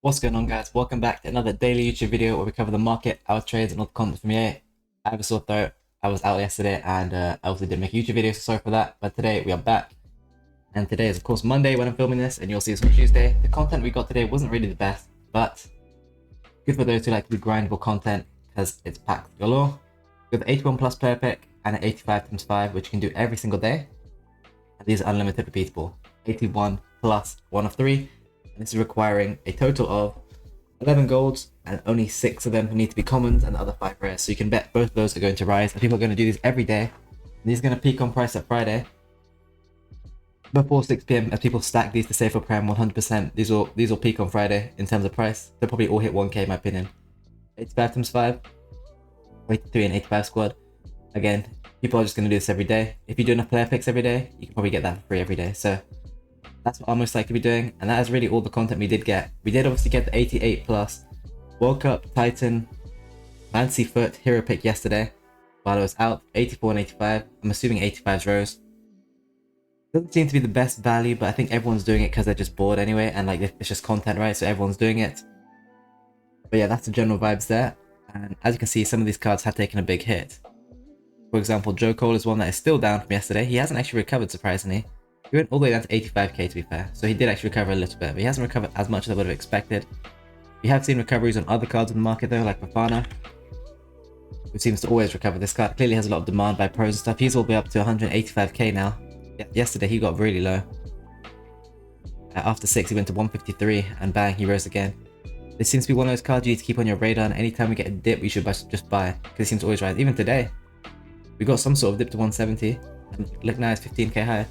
What's going on, guys? Welcome back to another daily YouTube video where we cover the market, our trades, and all the content from here. I have a sore throat. I was out yesterday and I also didn't make a YouTube video, so sorry for that. But today we are back. And today is, of course, Monday when I'm filming this, and you'll see this on Tuesday. The content we got today wasn't really the best, but good for those who like to do grindable content because it's packed galore. We have the 81 plus player pick and an 85 times 5, which you can do every single day. And these are unlimited repeatable. 81 plus 1 of 3. And this is requiring a total of 11 golds, and only 6 of them need to be commons and the other 5 rares. So you can bet both of those are going to rise, and people are going to do these every day. And these are going to peak on price at Friday before 6 PM as people stack these to save for Prem 100%. These will peak on Friday in terms of price. They'll probably all hit 1k in my opinion. 85 times 5, 83 and 85 squad. Again, people are just going to do this every day. If you do enough player picks every day, you can probably get that for free every day. So that's what I'm most likely to be doing, and that is really all the content we did get. We did obviously get the 88 plus World Cup Titan Fancy Foot hero pick yesterday while I was out. 84 and 85. I'm assuming 85's rose. Doesn't seem to be the best value, but I think everyone's doing it because they're just bored anyway, and like it's just content, right? So everyone's doing it. But yeah, that's the general vibes there. And as you can see, some of these cards have taken a big hit. For example, Joe Cole is one that is still down from yesterday. He hasn't actually recovered, surprisingly. He went all the way down to 85k to be fair, so he did actually recover a little bit, but he hasn't recovered as much as I would have expected. We have seen recoveries on other cards in the market though, like Fafana, who seems to always recover. This card clearly has a lot of demand by pros and stuff. He's all the way up to 185k now. Yesterday he got really low. After 6 he went to 153 and bang, he rose again. This seems to be one of those cards you need to keep on your radar, and anytime we get a dip we should just buy, because it seems to always rise. Even today, we got some sort of dip to 170, and look now it's 15k higher.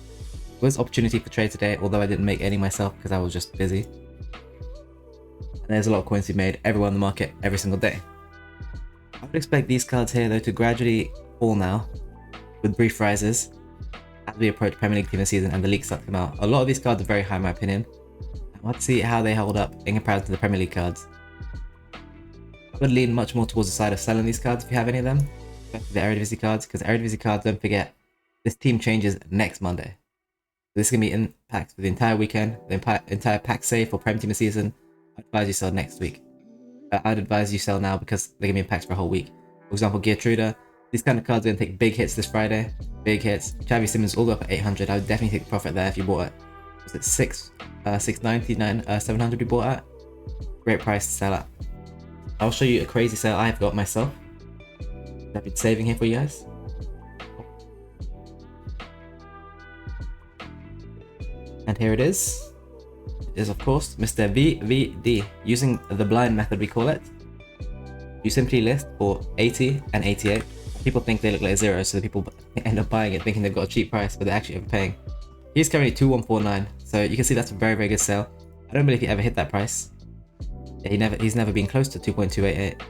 Was opportunity for trade today, although I didn't make any myself because I was just busy. And there's a lot of coins we made, everyone in the market, every single day. I would expect these cards here though to gradually fall now, with brief rises, as we approach Premier League team of the season and the league start to come out. A lot of these cards are very high in my opinion. I want to see how they hold up in comparison to the Premier League cards. I would lean much more towards the side of selling these cards if you have any of them, especially the Eredivise cards, because Eredivise cards, don't forget, this team changes next Monday. This is going to be impacts for the entire weekend, the entire pack save for Prem Team of the season. I'd advise you sell next week. I'd advise you sell now because they're going to be impacts for a whole week. For example, Geertruida, these kind of cards are going to take big hits this Friday. Big hits. Xavi Simmons all the way up at 800. I would definitely take profit there if you bought it. Was it 699, 700 you bought at? Great price to sell at. I'll show you a crazy sale I've got myself. I've been saving here for you guys. And here it is. It is of course Mr. VVD. Using the blind method we call it. You simply list for 80 and 88. People think they look like zero, so the people end up buying it thinking they've got a cheap price, but they're actually overpaying. He's currently 2149, so you can see that's a very good sale. I don't believe he ever hit that price. Yeah, he's never been close to 2.288.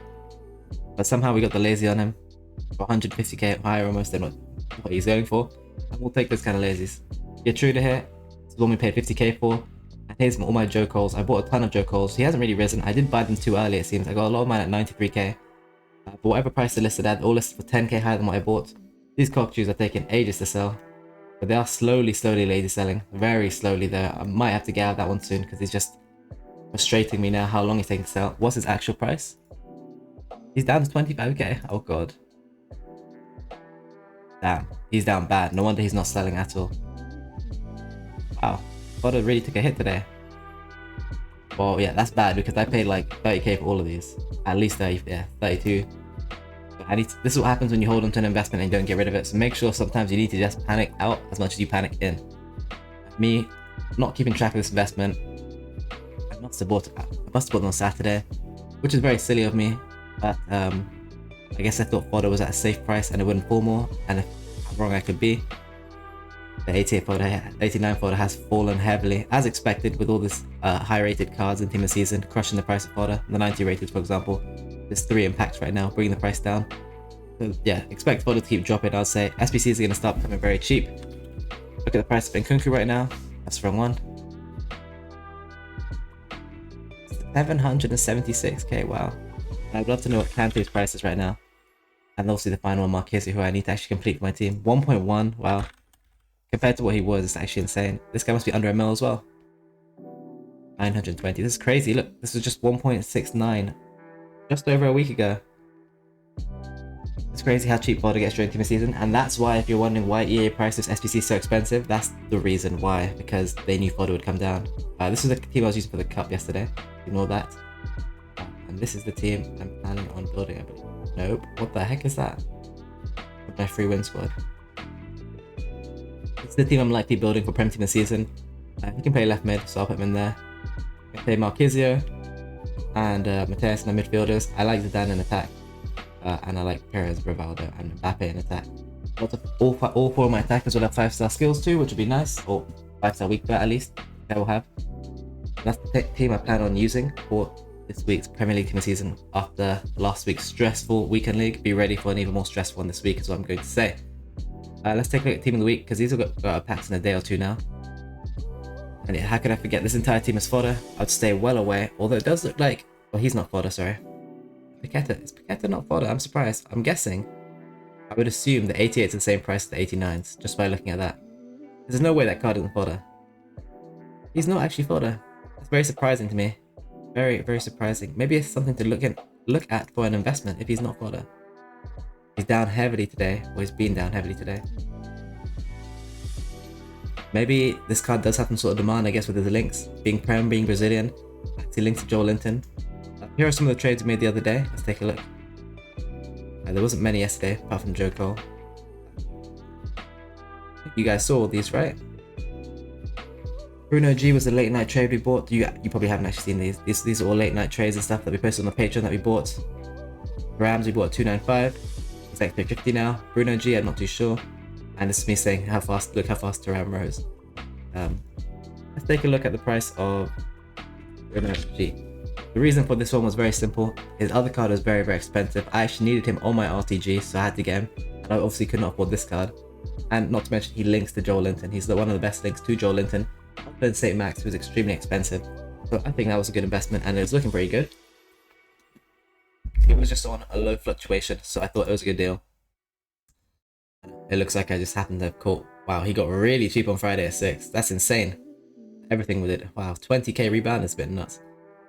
But somehow we got the lazy on him for 150k higher almost than what he's going for. And we'll take those kind of lazies. Gertruda here. This is one we paid 50k for. And here's all my Joe Coles. I bought a ton of Joe Coles. He hasn't really risen. I did buy them too early, it seems. I got a lot of mine at 93k. But whatever price they're listed at, all listed for 10k higher than what I bought. These cockatoos are taking ages to sell. But they are slowly lazy selling. Very slowly though. I might have to get out of that one soon because he's just frustrating me now how long he's taking to sell. What's his actual price? He's down to 25k. Oh god. Damn. He's down bad. No wonder he's not selling at all. Wow, Fodder really took a hit today. Well, yeah, that's bad because I paid like 30k for all of these. At least 30, yeah, 32. This is what happens when you hold on to an investment and don't get rid of it. So make sure sometimes you need to just panic out as much as you panic in. Me, not keeping track of this investment. I must have bought it on Saturday, which is very silly of me. But I guess I thought Fodder was at a safe price and it wouldn't fall more. And if how wrong I could be. The 89 fodder has fallen heavily, as expected, with all this high rated cards in Team of the Season, crushing the price of fodder. The 90 rated, for example, there's 3 impacts right now, bringing the price down. So yeah, expect fodder to keep dropping, I'd say. SBCs are going to start becoming very cheap. Look at the price of Nkunku right now. That's the wrong one. 776k, wow. I'd love to know what Kante's price is right now. And also the final one, Marquez, who I need to actually complete for my team. 1.1, wow. Compared to what he was, it's actually insane. This guy must be under a mil as well. 920. This is crazy. Look, this was just 1.69 just over a week ago. It's crazy how cheap fodder gets during team of season, and that's why, if you're wondering why EA priced this SBC so expensive, that's the reason why, because they knew fodder would come down. This is the team I was using for the cup yesterday. Ignore that. And this is the team I'm planning on building, I believe. Nope. What the heck is that? With my free win squad. It's the team I'm likely building for Prem Team this season. He can play left mid, so I'll put him in there. I can play Marquisio and Mateus in the midfielders. I like Zidane in attack. And I like Perez, Rivaldo, and Mbappe in attack. Lots of all four of my attackers will have 5-star skills too, which would be nice, or 5-star weak bet at least. They will have. That's the team I plan on using for this week's Premier League team of season. After last week's stressful weekend league, be ready for an even more stressful one this week, is what I'm going to say. Let's take a look at team of the week, because these have got packs in a day or two now. And how could I forget? This entire team is fodder. I'd stay well away, although it does look like, well, he's not fodder, sorry. Paqueta. Is Paqueta not fodder? I'm surprised. I'm guessing. I would assume the 88 is the same price as the 89s, just by looking at that. There's no way that card isn't fodder. He's not actually fodder. That's very surprising to me. Very, very surprising. Maybe it's something to look at for an investment if he's not fodder. He's down heavily today, or he's been down heavily today. Maybe this card does have some sort of demand, I guess, with his links. Being Prem, being Brazilian. Actually linked to Joel Linton. Here are some of the trades we made the other day. Let's take a look. There wasn't many yesterday, apart from Joe Cole. You guys saw all these, right? Bruno G was the late night trade we bought. You probably haven't actually seen these. These are all late night trades and stuff that we posted on the Patreon that we bought. Rams we bought at 295. It's like 350 now. Bruno G, I'm not too sure. And this is me saying look how fast Thuram rose. Let's take a look at the price of Bruno G. The reason for this one was very simple. His other card was very, very expensive. I actually needed him on my RTG, so I had to get him. And I obviously could not afford this card. And not to mention, he links to Joel Linton. He's one of the best links to Joel Linton. Other than St. Max, who was extremely expensive. So I think that was a good investment, and it was looking pretty good. It was just on a low fluctuation, so I thought it was a good deal. It looks like I just happened to have caught. Wow, he got really cheap on Friday at 6. That's insane. Everything with it. Wow, 20k rebound is a bit nuts.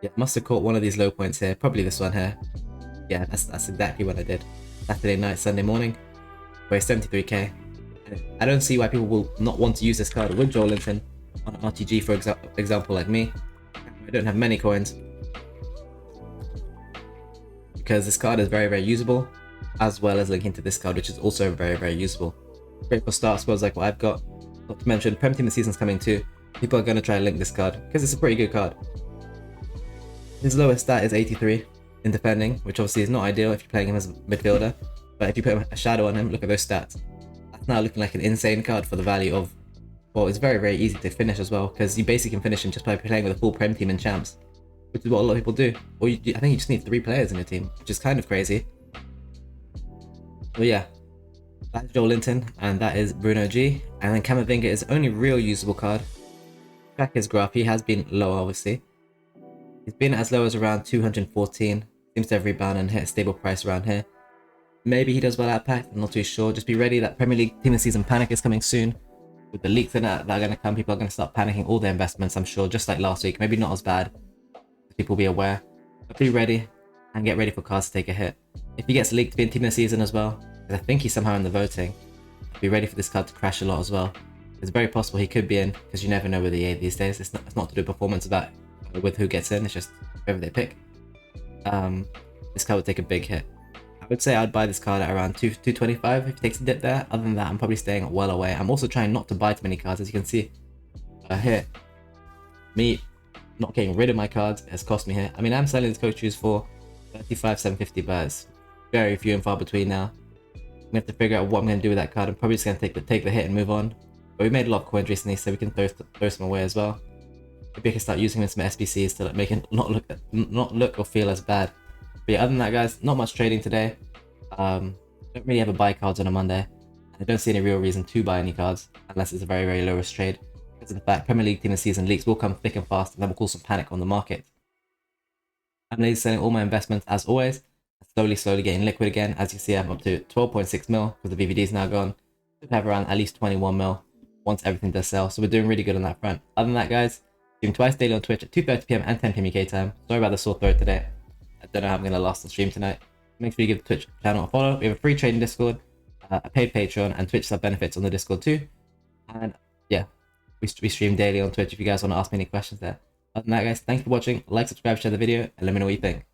Yeah, must have caught one of these low points here. Probably this one here. Yeah, that's exactly what I did. Saturday night, Sunday morning. For 73k. I don't see why people will not want to use this card with Joel Linton on RTG, for example, like me. I don't have many coins. Because this card is very, very usable. As well as linking to this card, which is also very, very usable. Great for start squads like what I've got. Not to mention, Prem Team of the Season's coming too. People are going to try and link this card, because it's a pretty good card. His lowest stat is 83 in defending, which obviously is not ideal if you're playing him as a midfielder. But if you put a shadow on him, look at those stats. That's now looking like an insane card for the value of... Well, it's very, very easy to finish as well, because you basically can finish him just by playing with a full Prem team in champs. Which is what a lot of people do. Or I think you just need 3 players in your team, which is kind of crazy. But yeah, that's Joel Linton, and that is Bruno G. And then Camavinga is the only real usable card. Track his graph, he has been low obviously. He's been as low as around 214. Seems to have rebounded and hit a stable price around here. Maybe he does well at pack, I'm not too sure. Just be ready, that Premier League team of the season panic is coming soon. With the leaks in it that are going to come, people are going to start panicking all their investments, I'm sure, just like last week. Maybe not as bad. People will be aware. But be ready and get ready for cards to take a hit. If he gets leaked to be in team of the season as well, because I think he's somehow in the voting, be ready for this card to crash a lot as well. It's very possible he could be in, because you never know with EA these days. It's not to do performance about with who gets in, it's just whoever they pick. This card would take a big hit. I would say I'd buy this card at around 225 if he takes a dip there. Other than that, I'm probably staying well away. I'm also trying not to buy too many cards, as you can see here. Me not getting rid of my cards has cost me here. I mean, I'm selling this coach shoes for 35,750, but it's very few and far between now. We have to figure out what I'm going to do with that card. I'm probably just going to take the hit and move on. But we made a lot of coins recently, so we can throw some away as well. Maybe I can start using them in some SBCs to make it not look or feel as bad. But yeah, other than that, guys, not much trading today. Don't really ever buy cards on a Monday. I don't see any real reason to buy any cards unless it's a very, very low risk trade. Because of the fact Premier League team of the season leaks will come thick and fast, and that will cause some panic on the market. I'm lazy selling all my investments as always. Slowly getting liquid again. As you see, I'm up to 12.6 mil because the VVD is now gone. Should have around at least 21 mil once everything does sell. So we're doing really good on that front. Other than that, guys, Stream twice daily on Twitch at 2:30 p.m. and 10 p.m. UK time. Sorry about the sore throat today. I don't know how I'm gonna last the stream tonight. Make sure you give the Twitch channel a follow. We have a free trading Discord, a paid Patreon, and Twitch sub benefits on the Discord too. And yeah, we stream daily on Twitch if you guys want to ask me any questions there. Other than that, guys, thanks for watching. Like, subscribe, share the video, and let me know what you think.